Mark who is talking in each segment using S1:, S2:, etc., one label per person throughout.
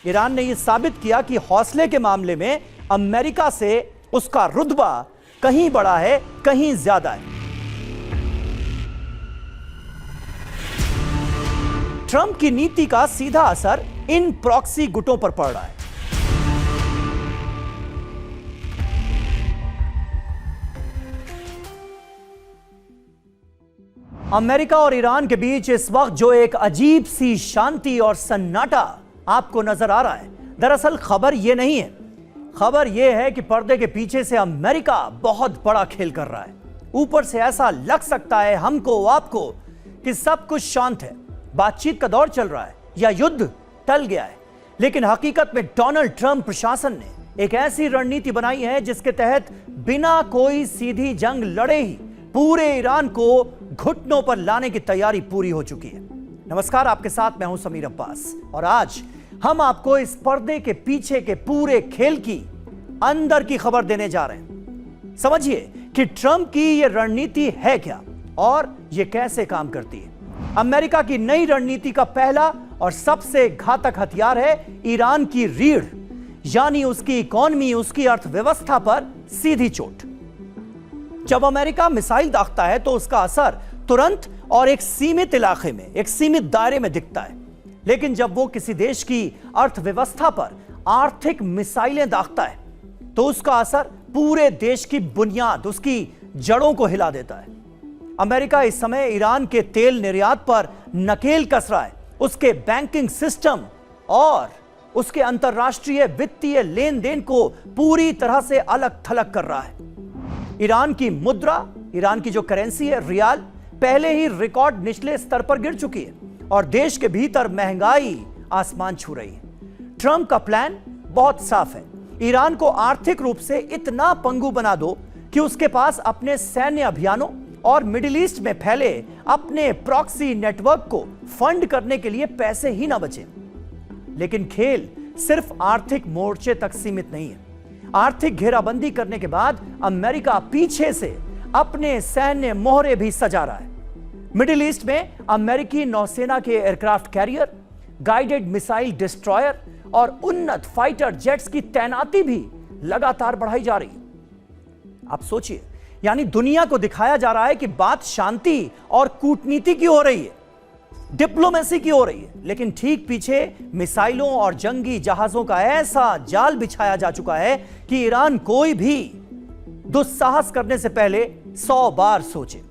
S1: Iran ने यह साबित किया कि हौसले के मामले में अमेरिका से उसका रुतबा कहीं बड़ा है, कहीं ज्यादा है। ट्रंप की नीति का सीधा असर इन प्रॉक्सी गुटों पर पड़ रहा है। अमेरिका और ईरान के बीच इस वक्त जो एक अजीब सी शांति और सन्नाटा आपको नजर आ रहा है, दरअसल खबर यह नहीं है। खबर यह है कि पर्दे के पीछे से अमेरिका बहुत बड़ा खेल कर रहा है। ऊपर से ऐसा लग सकता है हमको आपको कि सब कुछ शांत है, बातचीत का दौर चल रहा है या युद्ध टल गया है, लेकिन हकीकत में डोनाल्ड ट्रंप प्रशासन ने एक ऐसी रणनीति बनाई है जिसके तहत बिना कोई सीधी जंग लड़े ही पूरे ईरान को घुटनों पर लाने की तैयारी पूरी हो चुकी है। नमस्कार, आपके साथ मैं हूं समीर अब्बास और आज हम आपको इस पर्दे के पीछे के पूरे खेल की अंदर की खबर देने जा रहे हैं। समझिए कि ट्रंप की यह रणनीति है क्या और यह कैसे काम करती है। अमेरिका की नई रणनीति का पहला और सबसे घातक हथियार है ईरान की रीढ़, यानी उसकी इकोनॉमी, उसकी अर्थव्यवस्था पर सीधी चोट। जब अमेरिका मिसाइल दागता है तो उसका असर तुरंत और एक सीमित इलाके में, एक सीमित दायरे में दिखता है, लेकिन जब वो किसी देश की अर्थव्यवस्था पर आर्थिक मिसाइलें दागता है तो उसका असर पूरे देश की बुनियाद, उसकी जड़ों को हिला देता है। अमेरिका इस समय ईरान के तेल निर्यात पर नकेल कस रहा है, उसके बैंकिंग सिस्टम और उसके अंतरराष्ट्रीय वित्तीय लेन देन को पूरी तरह से अलग थलग कर रहा है। ईरान की मुद्रा, ईरान की जो करेंसी है रियाल, पहले ही रिकॉर्ड निचले स्तर पर गिर चुकी है और देश के भीतर महंगाई आसमान छू रही है। ट्रंप का प्लान बहुत साफ है, ईरान को आर्थिक रूप से इतना पंगु बना दो कि उसके पास अपने सैन्य अभियानों और मिडिल ईस्ट में फैले अपने प्रॉक्सी नेटवर्क को फंड करने के लिए पैसे ही ना बचे। लेकिन खेल सिर्फ आर्थिक मोर्चे तक सीमित नहीं है। आर्थिक घेराबंदी करने के बाद अमेरिका पीछे से अपने सैन्य मोहरे भी सजा रहा है। मिडिल ईस्ट में अमेरिकी नौसेना के aircraft carrier, guided missile destroyer और उन्नत फाइटर जेट्स की तैनाती भी लगातार बढ़ाई जा रही है। आप सोचिए, यानी दुनिया को दिखाया जा रहा है कि बात शांति और कूटनीति की हो रही है, डिप्लोमेसी की हो रही है, लेकिन ठीक पीछे मिसाइलों और जंगी जहाजों का ऐसा जाल बिछाया जा चुका है कि ईरान कोई भी दुस्साहस करने से पहले 100 बार सोचे।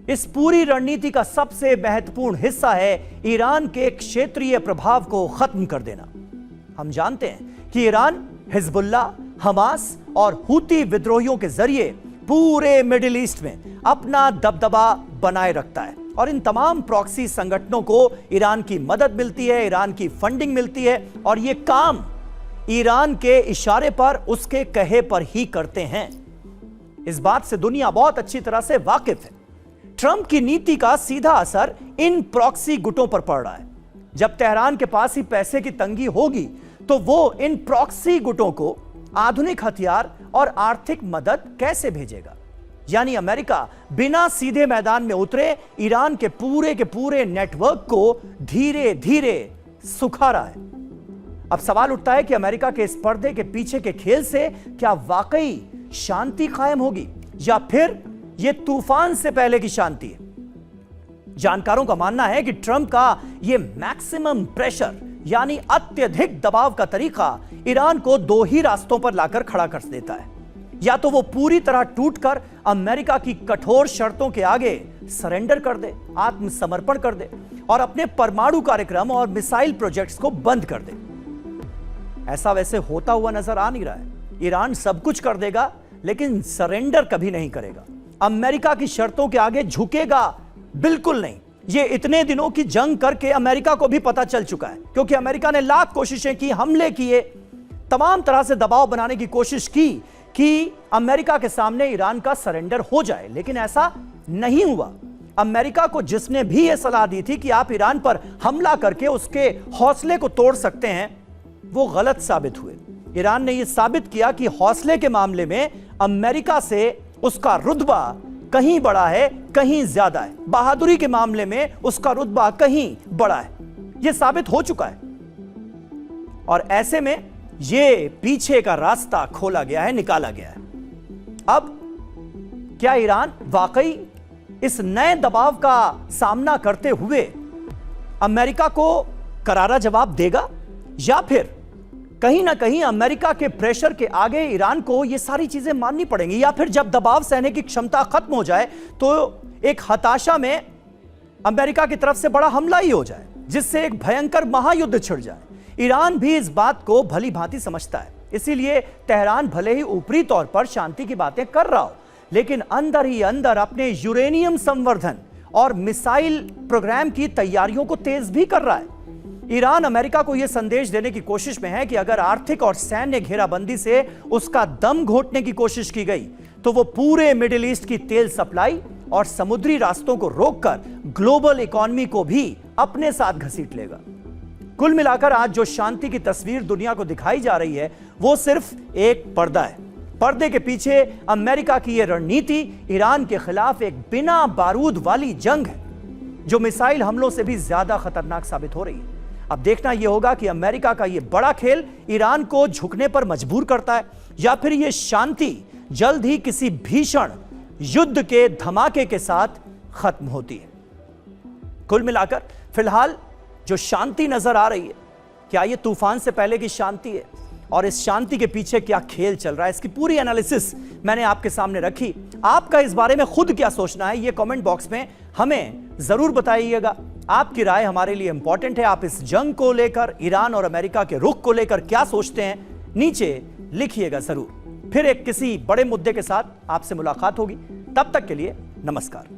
S1: इस पूरी रणनीति का सबसे महत्वपूर्ण हिस्सा है ईरान के क्षेत्रीय प्रभाव को खत्म कर देना। हम जानते हैं कि ईरान हिजबुल्लाह, हमास और हूती विद्रोहियों के जरिए पूरे मिडिल ईस्ट में अपना दबदबा बनाए रखता है और इन तमाम प्रॉक्सी संगठनों को ईरान की मदद मिलती है, ईरान की फंडिंग मिलती है और ये काम ईरान के इशारे पर, उसके कहे पर ही करते हैं। इस बात से दुनिया बहुत अच्छी तरह से वाकिफ है। ट्रंप की नीति का सीधा असर इन प्रॉक्सी गुटों पर पड़ रहा है। जब तेहरान के पास ही पैसे की तंगी होगी तो वो इन प्रॉक्सी गुटों को आधुनिक हथियार और आर्थिक मदद कैसे भेजेगा। यानी अमेरिका बिना सीधे मैदान में उतरे ईरान के पूरे नेटवर्क को धीरे धीरे सुखा रहा है। अब सवाल उठता है कि अमेरिका के इस पर्दे के पीछे के खेल से क्या वाकई शांति कायम होगी या फिर यह तूफान से पहले की शांति है। जानकारों का मानना है कि ट्रंप का यह मैक्सिमम प्रेशर यानी अत्यधिक दबाव का तरीका ईरान को दो ही रास्तों पर लाकर खड़ा कर देता है। या तो वो पूरी तरह टूटकर अमेरिका की कठोर शर्तों के आगे सरेंडर कर दे, आत्मसमर्पण कर दे और अपने परमाणु कार्यक्रम और मिसाइल प्रोजेक्ट्स को बंद कर दे। ऐसा वैसे होता हुआ नजर आ नहीं रहा है। ईरान सब कुछ कर देगा लेकिन सरेंडर कभी नहीं करेगा। अमेरिका की शर्तों के आगे झुकेगा बिल्कुल नहीं। ये इतने दिनों की जंग करके अमेरिका को भी पता चल चुका है, क्योंकि अमेरिका ने लाख कोशिशें की, हमले किए, तमाम तरह से दबाव बनाने की कोशिश की कि अमेरिका के सामने ईरान का सरेंडर हो जाए, लेकिन ऐसा नहीं हुआ। अमेरिका को जिसने भी यह सलाह दी थी कि आप ईरान पर हमला करके उसके हौसले को तोड़ सकते हैं, वो गलत साबित हुए। ईरान ने यह साबित किया कि हौसले के मामले में अमेरिका से उसका रुतबा कहीं बड़ा है, कहीं ज्यादा है। बहादुरी के मामले में उसका रुतबा कहीं बड़ा है। यह साबित हो चुका है। और ऐसे में ये पीछे का रास्ता खोला गया है, निकाला गया है। अब क्या ईरान वाकई इस नए दबाव का सामना करते हुए अमेरिका को करारा जवाब देगा, या फिर कहीं ना कहीं अमेरिका के प्रेशर के आगे ईरान को ये सारी चीजें माननी पड़ेंगी, या फिर जब दबाव सहने की क्षमता खत्म हो जाए तो एक हताशा में अमेरिका की तरफ से बड़ा हमला ही हो जाए, जिससे एक भयंकर महायुद्ध छिड़ जाए। ईरान भी इस बात को भली भांति समझता है, इसीलिए तेहरान भले ही ऊपरी तौर पर शांति की बातें कर रहा हो, लेकिन अंदर ही अंदर अपने यूरेनियम संवर्धन और मिसाइल प्रोग्राम की तैयारियों को तेज भी कर रहा है। ईरान अमेरिका को यह संदेश देने की कोशिश में है कि अगर आर्थिक और सैन्य घेराबंदी से उसका दम घोटने की कोशिश की गई तो वो पूरे मिडिल ईस्ट की तेल सप्लाई और समुद्री रास्तों को रोककर ग्लोबल इकोनॉमी को भी अपने साथ घसीट लेगा। कुल मिलाकर आज जो शांति की तस्वीर दुनिया को दिखाई जा रही है वो सिर्फ एक पर्दा है। पर्दे के पीछे अमेरिका की यह रणनीति ईरान के खिलाफ एक बिना बारूद वाली जंग है, जो मिसाइल हमलों से भी ज्यादा खतरनाक साबित हो रही है। अब देखना यह होगा कि अमेरिका का यह बड़ा खेल ईरान को झुकने पर मजबूर करता है, या फिर यह शांति जल्द ही किसी भीषण युद्ध के धमाके के साथ खत्म होती है। कुल मिलाकर फिलहाल जो शांति नजर आ रही है, क्या यह तूफान से पहले की शांति है, और इस शांति के पीछे क्या खेल चल रहा है, इसकी पूरी एनालिसिस मैंने आपके सामने रखी। आपका इस बारे में खुद क्या सोचना है, यह कमेंट बॉक्स में हमें जरूर बताइएगा। आपकी राय हमारे लिए इंपॉर्टेंट है। आप इस जंग को लेकर, ईरान और अमेरिका के रुख को लेकर क्या सोचते हैं, नीचे लिखिएगा जरूर। फिर एक किसी बड़े मुद्दे के साथ आपसे मुलाकात होगी। तब तक के लिए नमस्कार।